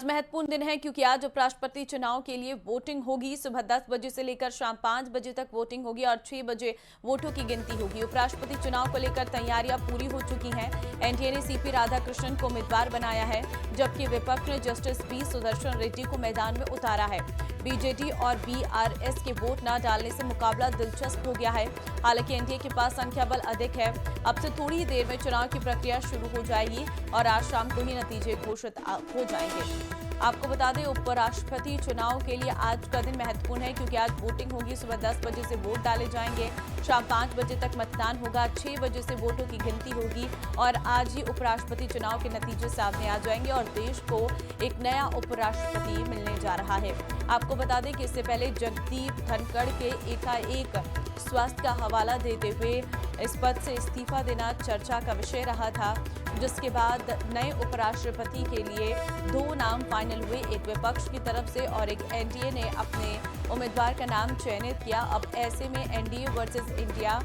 महत्वपूर्ण दिन है क्योंकि आज उपराष्ट्रपति चुनाव के लिए वोटिंग होगी। सुबह 10 बजे से लेकर शाम 5 बजे तक वोटिंग होगी और 6 बजे वोटों की गिनती होगी। उपराष्ट्रपति चुनाव को लेकर तैयारियां पूरी हो चुकी हैं। एनडीए ने सीपी राधाकृष्णन को उम्मीदवार बनाया है, जबकि विपक्ष ने जस्टिस बी सुदर्शन रेड्डी को मैदान में उतारा है। बीजेडी और बीआरएस के वोट न डालने से मुकाबला दिलचस्प हो गया है। हालांकि एनडीए के पास संख्या बल अधिक है। अब से थोड़ी ही देर में चुनाव की प्रक्रिया शुरू हो जाएगी और आज शाम को ही नतीजे घोषित हो जाएंगे। आपको बता दें, उपराष्ट्रपति चुनाव के लिए आज का दिन महत्वपूर्ण है क्योंकि आज वोटिंग होगी। सुबह 10 बजे से वोट डाले जाएंगे, शाम 5 बजे तक मतदान होगा, 6 बजे से वोटों की गिनती होगी और आज ही उपराष्ट्रपति चुनाव के नतीजे सामने आ जाएंगे और देश को एक नया उपराष्ट्रपति मिलने जा रहा है। आपको बता दें कि इससे पहले जगदीप धनखड़ के एकाएक स्वास्थ्य का हवाला देते हुए इस पद से इस्तीफा देना चर्चा का विषय रहा था, जिसके बाद नए उपराष्ट्रपति के लिए 2 नाम फाइनल हुए, एक विपक्ष की तरफ से और एक एनडीए ने अपने उम्मीदवार का नाम चयनित किया। अब ऐसे में एनडीए वर्सेस इंडिया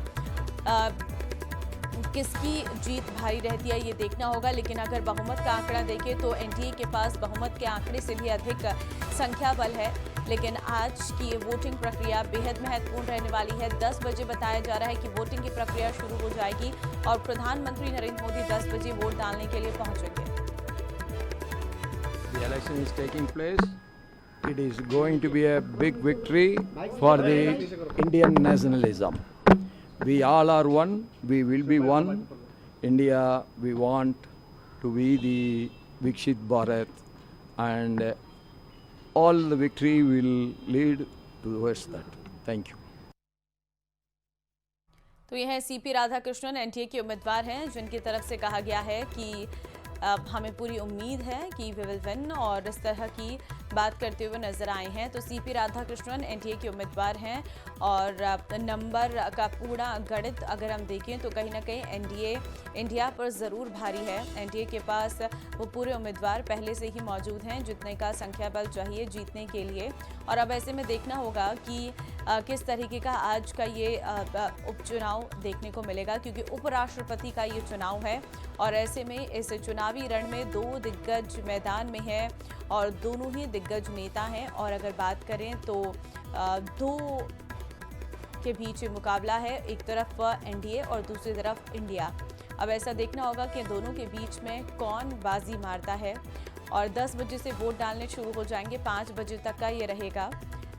किसकी जीत भारी रहती है ये देखना होगा। लेकिन अगर बहुमत का आंकड़ा देखें तो एनडीए के पास बहुमत के आंकड़े से भी अधिक संख्या बल है। लेकिन आज की ये वोटिंग प्रक्रिया बेहद महत्वपूर्ण रहने वाली है। 10 बजे बताया जा रहा है कि वोटिंग की प्रक्रिया शुरू हो जाएगी और प्रधानमंत्री नरेंद्र मोदी 10 बजे वोट डालने के लिए पहुंचेंगे। The election is taking place. It is going to be a big victory for the Indian nationalism. We all are one. We will be one. India, we want to be the Viksit Bharat, and all the victory will lead towards that. Thank you. तो यह है CP Radhakrishnan, NDA के उम्मीदवार हैं, जिनकी तरफ से कहा गया है कि हमें पूरी उम्मीद है कि वी विल विन और इस तरह की बात करते हुए नजर आए हैं। तो सीपी राधाकृष्णन एनडीए के उम्मीदवार हैं और नंबर का पूरा गणित अगर हम देखें तो कहीं ना कहीं एनडीए इंडिया पर ज़रूर भारी है। एनडीए के पास वो पूरे उम्मीदवार पहले से ही मौजूद हैं जितने का संख्या बल चाहिए जीतने के लिए। और अब ऐसे में देखना होगा कि किस तरीके का आज का ये उपचुनाव देखने को मिलेगा, क्योंकि उपराष्ट्रपति का ये चुनाव है और ऐसे में इस चुनावी रण में 2 दिग्गज मैदान में है और दोनों ही दिग्गज नेता हैं। और अगर बात करें तो 2 के बीच मुकाबला है, एक तरफ एनडीए और दूसरी तरफ इंडिया। अब ऐसा देखना होगा कि दोनों के बीच में कौन बाजी मारता है। और 10 बजे से वोट डालने शुरू हो जाएंगे, 5 बजे तक का ये रहेगा।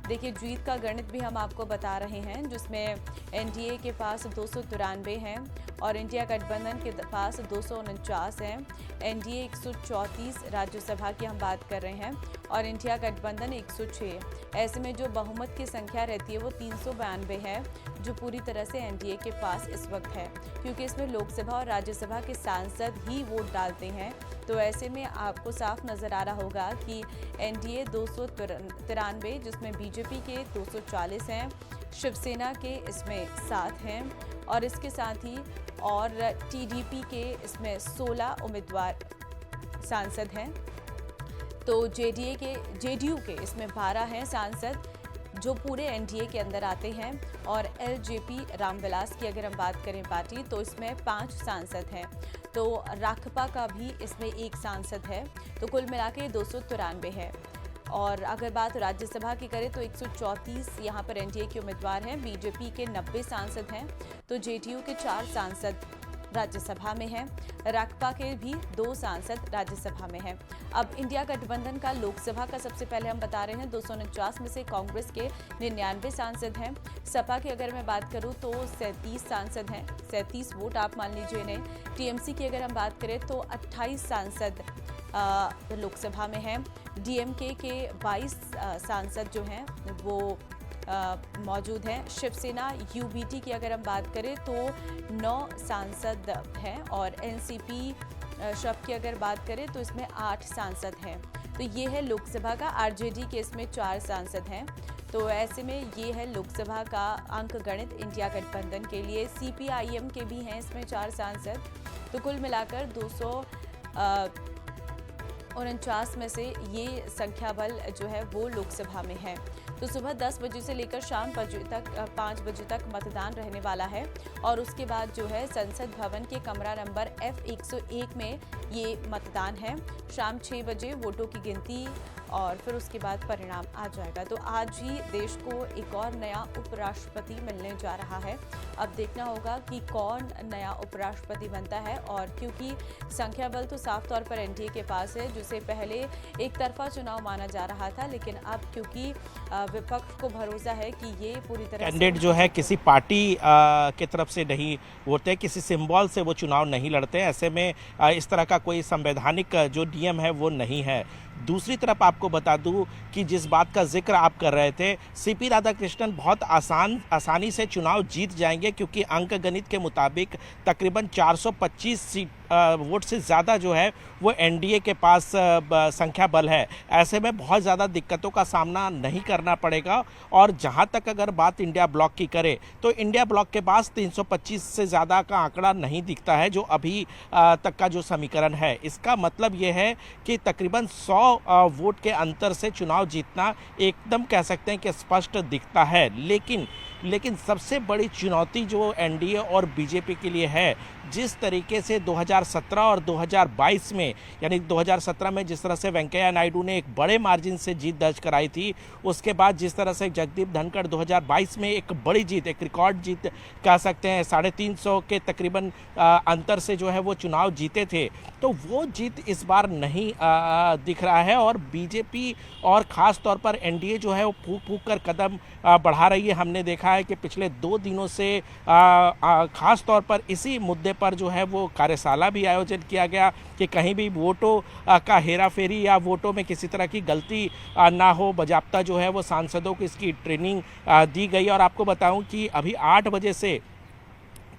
देखिए, जीत का गणित भी हम आपको बता रहे हैं, जिसमें एनडीए के पास 293 हैं और इंडिया गठबंधन के पास 249 हैं। एनडीए 134 राज्यसभा की हम बात कर रहे हैं और इंडिया गठबंधन 106। ऐसे में जो बहुमत की संख्या रहती है वो 392 है, जो पूरी तरह से एनडीए के पास इस वक्त है, क्योंकि इसमें लोकसभा और राज्यसभा के सांसद ही वोट डालते हैं। तो ऐसे में आपको साफ नजर आ रहा होगा कि एनडीए 293, जिसमें बीजेपी के 240 हैं, शिवसेना के इसमें 7 हैं और इसके साथ ही और टीडीपी के इसमें 16 उम्मीदवार सांसद हैं। तो जेडीयू के इसमें 12 हैं सांसद जो पूरे एनडीए के अंदर आते हैं और एलजेपी रामविलास की अगर हम बात करें पार्टी तो इसमें 5 सांसद हैं। तो राखपा का भी इसमें 1 सांसद है, तो कुल मिला के 293 है। और अगर बात राज्यसभा की करें तो 134 यहाँ पर एनडीए के उम्मीदवार हैं, बीजेपी के 90 सांसद हैं, तो जेडीयू के 4 सांसद राज्यसभा में हैं, राखपा के भी 2 सांसद राज्यसभा में हैं। अब इंडिया गठबंधन का लोकसभा का सबसे पहले हम बता रहे हैं, 249 में से कांग्रेस के 99 सांसद हैं। सपा की अगर मैं बात करूं तो 37 सांसद हैं, 37 वोट आप मान लीजिए इन्हें। टीएमसी की अगर हम बात करें तो 28 सांसद लोकसभा में हैं। डीएमके के 22 सांसद जो हैं वो मौजूद हैं। शिवसेना यूबीटी की अगर हम बात करें तो 9 सांसद हैं और एनसीपी शब की अगर बात करें तो इसमें 8 सांसद हैं। तो ये है लोकसभा का। आरजेडी के इसमें 4 सांसद हैं। तो ऐसे में ये है लोकसभा का अंक गणित इंडिया गठबंधन के लिए। सीपीआईएम के भी हैं इसमें 4 सांसद। तो कुल मिलाकर 249 में से ये संख्या बल जो है वो लोकसभा में है। तो सुबह 10 बजे से लेकर शाम 5 बजे तक मतदान रहने वाला है और उसके बाद जो है संसद भवन के कमरा नंबर F101 में ये मतदान है। शाम 6 बजे वोटों की गिनती और फिर उसके बाद परिणाम आ जाएगा। तो आज ही देश को एक और नया उपराष्ट्रपति मिलने जा रहा है। अब देखना होगा कि कौन नया उपराष्ट्रपति बनता है और क्योंकि संख्या बल तो साफ तौर पर एनडीए के पास है, जिसे पहले एक तरफा चुनाव माना जा रहा था, लेकिन अब क्योंकि विपक्ष को भरोसा है कि ये पूरी तरह कैंडिडेट जो है किसी पार्टी के तरफ से नहीं होते, किसी सिंबल से वो चुनाव नहीं लड़ते, ऐसे में इस तरह का कोई संवैधानिक जो नियम है वो नहीं है। दूसरी तरफ आपको बता दूं कि जिस बात का जिक्र आप कर रहे थे, सीपी राधाकृष्णन बहुत आसानी से चुनाव जीत जाएंगे, क्योंकि अंक गणित के मुताबिक तकरीबन 425 वोट से ज़्यादा जो है वो एनडीए के पास संख्या बल है। ऐसे में बहुत ज़्यादा दिक्कतों का सामना नहीं करना पड़ेगा। और जहां तक अगर बात इंडिया ब्लॉक की करें तो इंडिया ब्लॉक के पास 325 से ज़्यादा का आंकड़ा नहीं दिखता है, जो अभी तक का जो समीकरण है। इसका मतलब ये है कि तकरीबन 100 वोट के अंतर से चुनाव जीतना एकदम कह सकते हैं कि स्पष्ट दिखता है। लेकिन सबसे बड़ी चुनौती जो एनडीए और बीजेपी के लिए है, जिस तरीके से 2017 और 2022 में, यानी 2017 में जिस तरह से वेंकैया नायडू ने एक बड़े मार्जिन से जीत दर्ज कराई थी, उसके बाद जिस तरह से जगदीप धनखड़ 2022 में एक बड़ी जीत, एक रिकॉर्ड जीत कह सकते हैं, 350 के तकरीबन अंतर से जो है वो चुनाव जीते थे, तो वो जीत इस बार नहीं दिख रहा है। और बीजेपी और ख़ास तौर पर एनडीए जो है वो फूक कर कदम बढ़ा रही है। हमने देखा है कि पिछले 2 दिनों से ख़ास तौर पर इसी मुद्दे पर जो है वो कार्यशाला भी आयोजित किया गया कि कहीं भी वोटों का हेरा फेरी या वोटों में किसी तरह की गलती ना हो। बाकायदा जो है वो सांसदों को इसकी ट्रेनिंग दी गई। और आपको बताऊं कि अभी 8 बजे से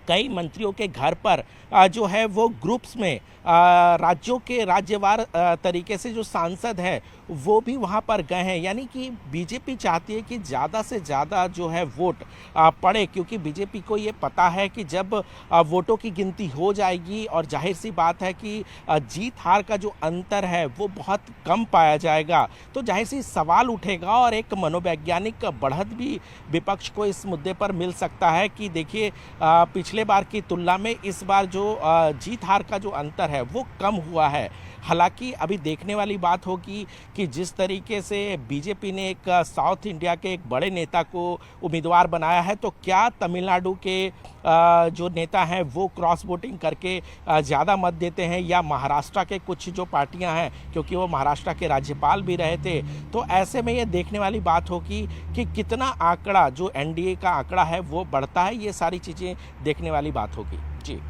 कई मंत्रियों के घर पर जो है वो ग्रुप्स में राज्यों के राज्यवार तरीके से जो सांसद हैं वो भी वहां पर गए हैं। यानी कि बीजेपी चाहती है कि ज़्यादा से ज़्यादा जो है वोट पड़े, क्योंकि बीजेपी को ये पता है कि जब वोटों की गिनती हो जाएगी और जाहिर सी बात है कि जीत हार का जो अंतर है वो बहुत कम पाया जाएगा, तो जाहिर सी सवाल उठेगा और एक मनोवैज्ञानिक बढ़त भी विपक्ष को इस मुद्दे पर मिल सकता है कि देखिए पिछले बार की तुलना में इस बार जो जीत हार का जो अंतर है वो कम हुआ है। हालांकि अभी देखने वाली बात होगी कि जिस तरीके से बीजेपी ने एक साउथ इंडिया के एक बड़े नेता को उम्मीदवार बनाया है, तो क्या तमिलनाडु के जो नेता हैं वो क्रॉस वोटिंग करके ज़्यादा मत देते हैं, या महाराष्ट्र के कुछ जो पार्टियां हैं, क्योंकि वो महाराष्ट्र के राज्यपाल भी रहे थे, तो ऐसे में ये देखने वाली बात होगी कि कितना आंकड़ा जो एनडीए का आंकड़ा है वो बढ़ता है। ये सारी चीज़ें देखने वाली बात होगी। जी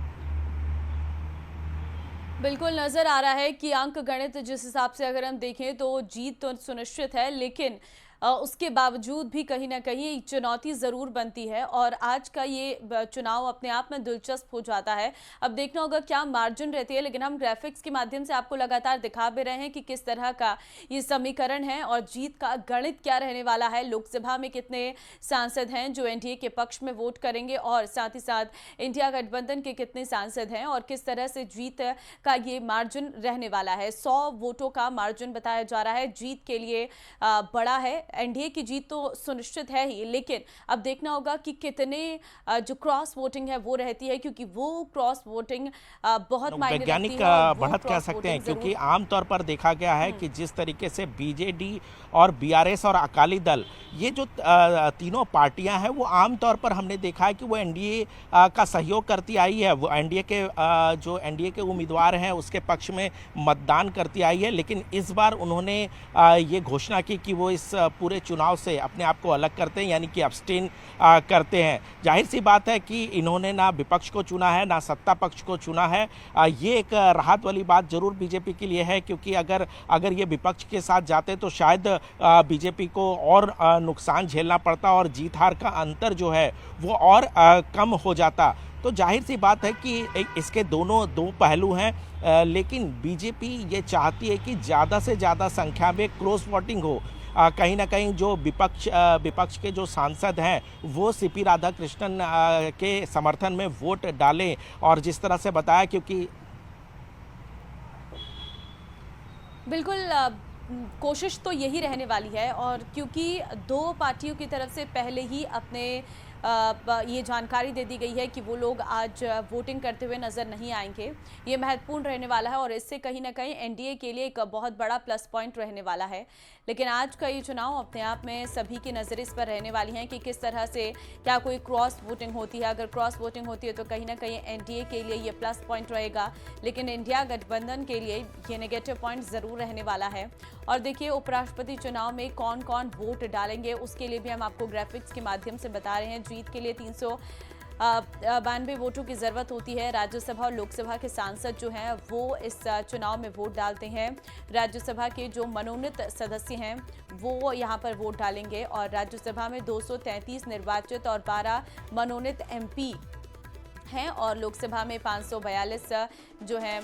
बिल्कुल नजर आ रहा है कि अंक गणित जिस हिसाब से अगर हम देखें तो जीत तो सुनिश्चित है, लेकिन उसके बावजूद भी कहीं ना कहीं चुनौती ज़रूर बनती है और आज का ये चुनाव अपने आप में दिलचस्प हो जाता है। अब देखना होगा क्या मार्जिन रहती है, लेकिन हम ग्राफिक्स के माध्यम से आपको लगातार दिखा भी रहे हैं कि किस तरह का ये समीकरण है और जीत का गणित क्या रहने वाला है। लोकसभा में कितने सांसद हैं जो एनडीए के पक्ष में वोट करेंगे और साथ ही साथ इंडिया गठबंधन के कितने सांसद हैं और किस तरह से जीत का ये मार्जिन रहने वाला है। 100 वोटों का मार्जिन बताया जा रहा है जीत के लिए बड़ा है। एनडीए की जीत तो सुनिश्चित है ही, लेकिन अब देखना होगा कि कितने जो क्रॉस वोटिंग है वो रहती है, क्योंकि वो क्रॉस वोटिंग बहुत मायने रखती है। वैज्ञानिक बढ़त कह सकते हैं, क्योंकि आमतौर पर देखा गया है कि जिस तरीके से बीजेडी और बीआरएस और अकाली दल, ये जो तीनों पार्टियां हैं, वो आमतौर पर हमने देखा है कि वो एनडीए का सहयोग करती आई है। वो एनडीए के जो एनडीए के उम्मीदवार हैं उसके पक्ष में मतदान करती आई है। लेकिन इस बार उन्होंने ये घोषणा की कि वो इस पूरे चुनाव से अपने आप को अलग करते हैं, यानी कि अब्सटेन करते हैं। जाहिर सी बात है कि इन्होंने ना विपक्ष को चुना है ना सत्ता पक्ष को चुना है। ये एक राहत वाली बात जरूर बीजेपी के लिए है, क्योंकि अगर ये विपक्ष के साथ जाते तो शायद बीजेपी को और नुकसान झेलना पड़ता और जीत हार का अंतर जो है वो और कम हो जाता। तो जाहिर सी बात है कि इसके दो पहलू हैं, लेकिन बीजेपी ये चाहती है कि ज़्यादा से ज़्यादा संख्या में क्रॉस वोटिंग हो। कहीं ना कहीं जो विपक्ष के जो सांसद हैं वो सीपी राधाकृष्णन के समर्थन में वोट डालें। और जिस तरह से बताया, क्योंकि बिल्कुल कोशिश तो यही रहने वाली है, और क्योंकि दो पार्टियों की तरफ से पहले ही अपने ये जानकारी दे दी गई है कि वो लोग आज वोटिंग करते हुए नज़र नहीं आएंगे, ये महत्वपूर्ण रहने वाला है और इससे कहीं ना कहीं एनडीए के लिए एक बहुत बड़ा प्लस पॉइंट रहने वाला है। लेकिन आज का ये चुनाव अपने आप में सभी की नज़र इस पर रहने वाली हैं कि किस तरह से क्या कोई क्रॉस वोटिंग होती है। अगर क्रॉस वोटिंग होती है तो कहीं ना कहीं एनडीए के लिए ये प्लस पॉइंट रहेगा, लेकिन इंडिया गठबंधन के लिए ये नेगेटिव पॉइंट ज़रूर रहने वाला है। और देखिए, उपराष्ट्रपति चुनाव में कौन कौन वोट डालेंगे उसके लिए भी हम आपको ग्राफिक्स के माध्यम से बता रहे हैं। जीत के लिए 392 वोटों की ज़रूरत होती है। राज्यसभा और लोकसभा के सांसद जो हैं वो इस चुनाव में वोट डालते हैं। राज्यसभा के जो मनोनीत सदस्य हैं वो यहाँ पर वोट डालेंगे और राज्यसभा में 233 निर्वाचित और 12 मनोनीत एमपी हैं और लोकसभा में 542 जो है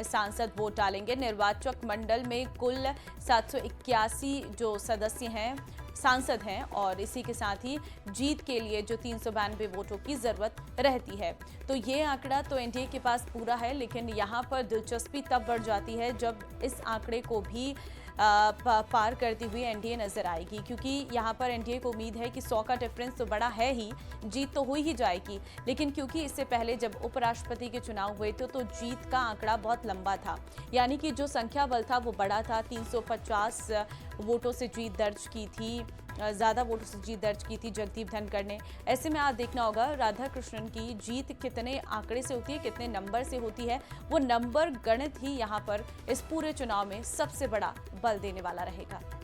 सांसद वोट डालेंगे। निर्वाचक मंडल में कुल 781 जो सदस्य हैं सांसद हैं और इसी के साथ ही जीत के लिए जो 392 वोटों की ज़रूरत रहती है। तो ये आंकड़ा तो एनडीए के पास पूरा है, लेकिन यहाँ पर दिलचस्पी तब बढ़ जाती है जब इस आंकड़े को भी पार करती हुई एनडीए नजर आएगी, क्योंकि यहाँ पर एनडीए को उम्मीद है कि 100 का डिफरेंस तो बड़ा है ही, जीत तो हो ही जाएगी। लेकिन क्योंकि इससे पहले जब उपराष्ट्रपति के चुनाव हुए थे तो जीत का आंकड़ा बहुत लंबा था, यानी कि जो संख्या बल था वो बड़ा था। 350 वोटों से जीत दर्ज की थी, ज़्यादा वोटों से जीत दर्ज की थी जगदीप धनखड़ ने। ऐसे में आज देखना होगा राधा कृष्णन की जीत कितने आंकड़े से होती है, कितने नंबर से होती है। वो नंबर गणित ही यहाँ पर इस पूरे चुनाव में सबसे बड़ा बल देने वाला रहेगा।